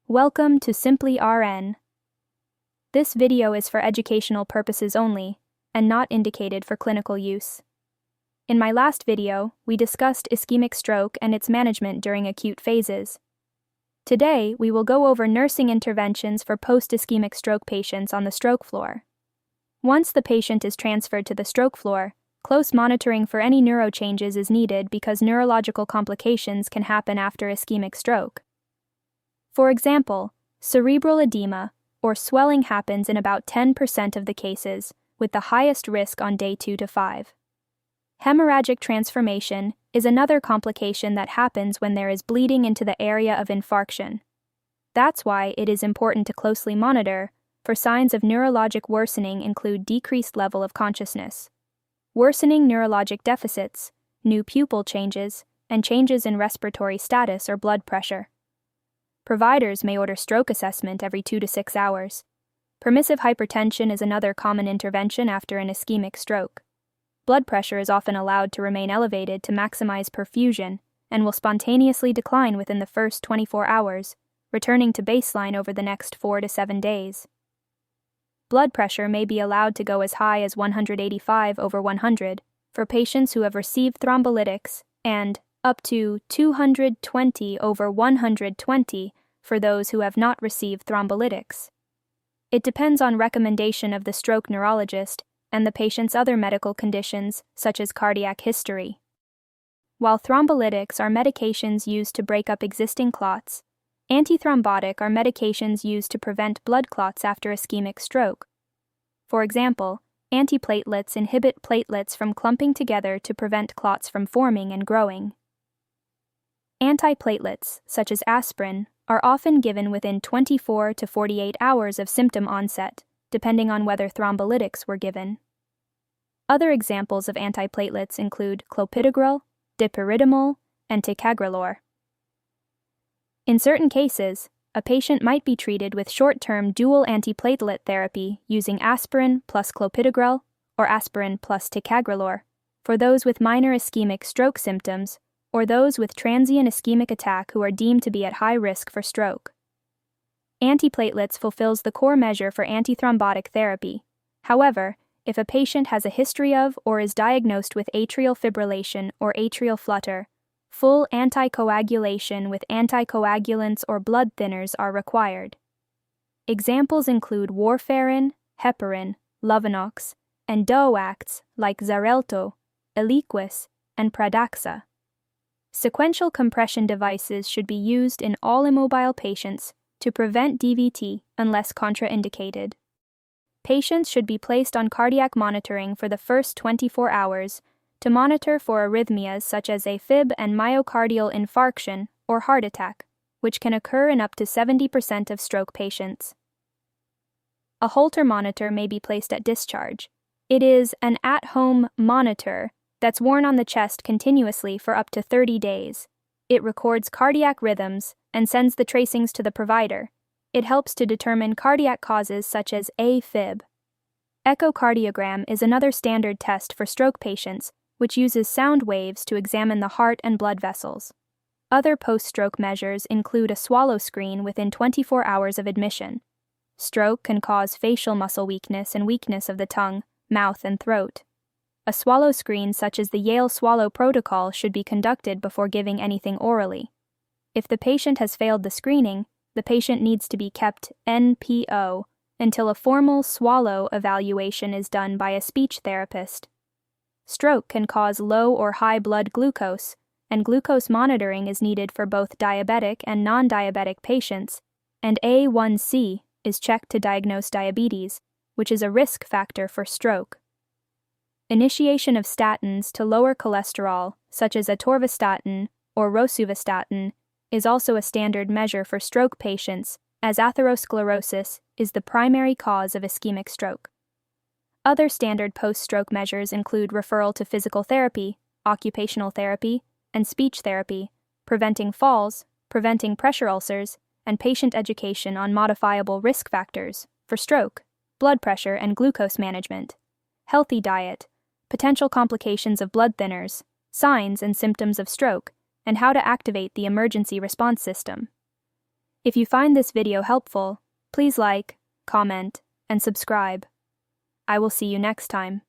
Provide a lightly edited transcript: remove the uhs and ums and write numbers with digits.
Welcome to SimplyRN. This video is for educational purposes only, and not indicated for clinical use. In my last video, we discussed ischemic stroke and its management during acute phases. Today, we will go over nursing interventions for post-ischemic stroke patients on the stroke floor. Once the patient is transferred to the stroke floor, close monitoring for any neurochanges is needed because neurological complications can happen after ischemic stroke. For example, cerebral edema, or swelling, happens in about 10% of the cases, with the highest risk on day 2 to 5. Hemorrhagic transformation is another complication that happens when there is bleeding into the area of infarction. That's why it is important to closely monitor, for signs of neurologic worsening include decreased level of consciousness, worsening neurologic deficits, new pupil changes, and changes in respiratory status or blood pressure. Providers may order stroke assessment every 2 to 6 hours. Permissive hypertension is another common intervention after an ischemic stroke. Blood pressure is often allowed to remain elevated to maximize perfusion and will spontaneously decline within the first 24 hours, returning to baseline over the next 4 to 7 days. Blood pressure may be allowed to go as high as 185/100 for patients who have received thrombolytics and up to 220/120 for those who have not received thrombolytics. It depends on recommendation of the stroke neurologist and the patient's other medical conditions, such as cardiac history. While thrombolytics are medications used to break up existing clots, antithrombotic are medications used to prevent blood clots after ischemic stroke. For example, antiplatelets inhibit platelets from clumping together to prevent clots from forming and growing. Antiplatelets, such as aspirin, are often given within 24 to 48 hours of symptom onset, depending on whether thrombolytics were given. Other examples of antiplatelets include clopidogrel, dipyridamole, and ticagrelor. In certain cases, a patient might be treated with short-term dual antiplatelet therapy using aspirin plus clopidogrel or aspirin plus ticagrelor for those with minor ischemic stroke symptoms or those with transient ischemic attack who are deemed to be at high risk for stroke. Antiplatelets fulfills the core measure for antithrombotic therapy. However, if a patient has a history of or is diagnosed with atrial fibrillation or atrial flutter, full anticoagulation with anticoagulants or blood thinners are required. Examples include warfarin, heparin, Lovenox, and DOACs like Xarelto, Eliquis, and Pradaxa. Sequential compression devices should be used in all immobile patients to prevent DVT unless contraindicated. Patients should be placed on cardiac monitoring for the first 24 hours to monitor for arrhythmias such as AFib and myocardial infarction or heart attack, which can occur in up to 70% of stroke patients. A Holter monitor may be placed at discharge. It is an at-home monitor that's worn on the chest continuously for up to 30 days. It records cardiac rhythms and sends the tracings to the provider. It helps to determine cardiac causes such as AFib. Echocardiogram is another standard test for stroke patients, which uses sound waves to examine the heart and blood vessels. Other post-stroke measures include a swallow screen within 24 hours of admission. Stroke can cause facial muscle weakness and weakness of the tongue, mouth, and throat. A swallow screen such as the Yale Swallow Protocol should be conducted before giving anything orally. If the patient has failed the screening, the patient needs to be kept NPO until a formal swallow evaluation is done by a speech therapist. Stroke can cause low or high blood glucose, and glucose monitoring is needed for both diabetic and non-diabetic patients, and A1C is checked to diagnose diabetes, which is a risk factor for stroke. Initiation of statins to lower cholesterol, such as atorvastatin or rosuvastatin, is also a standard measure for stroke patients, as atherosclerosis is the primary cause of ischemic stroke. Other standard post-stroke measures include referral to physical therapy, occupational therapy, and speech therapy, preventing falls, preventing pressure ulcers, and patient education on modifiable risk factors for stroke, blood pressure and glucose management, healthy diet, potential complications of blood thinners, signs and symptoms of stroke, and how to activate the emergency response system. If you find this video helpful, please like, comment, and subscribe. I will see you next time.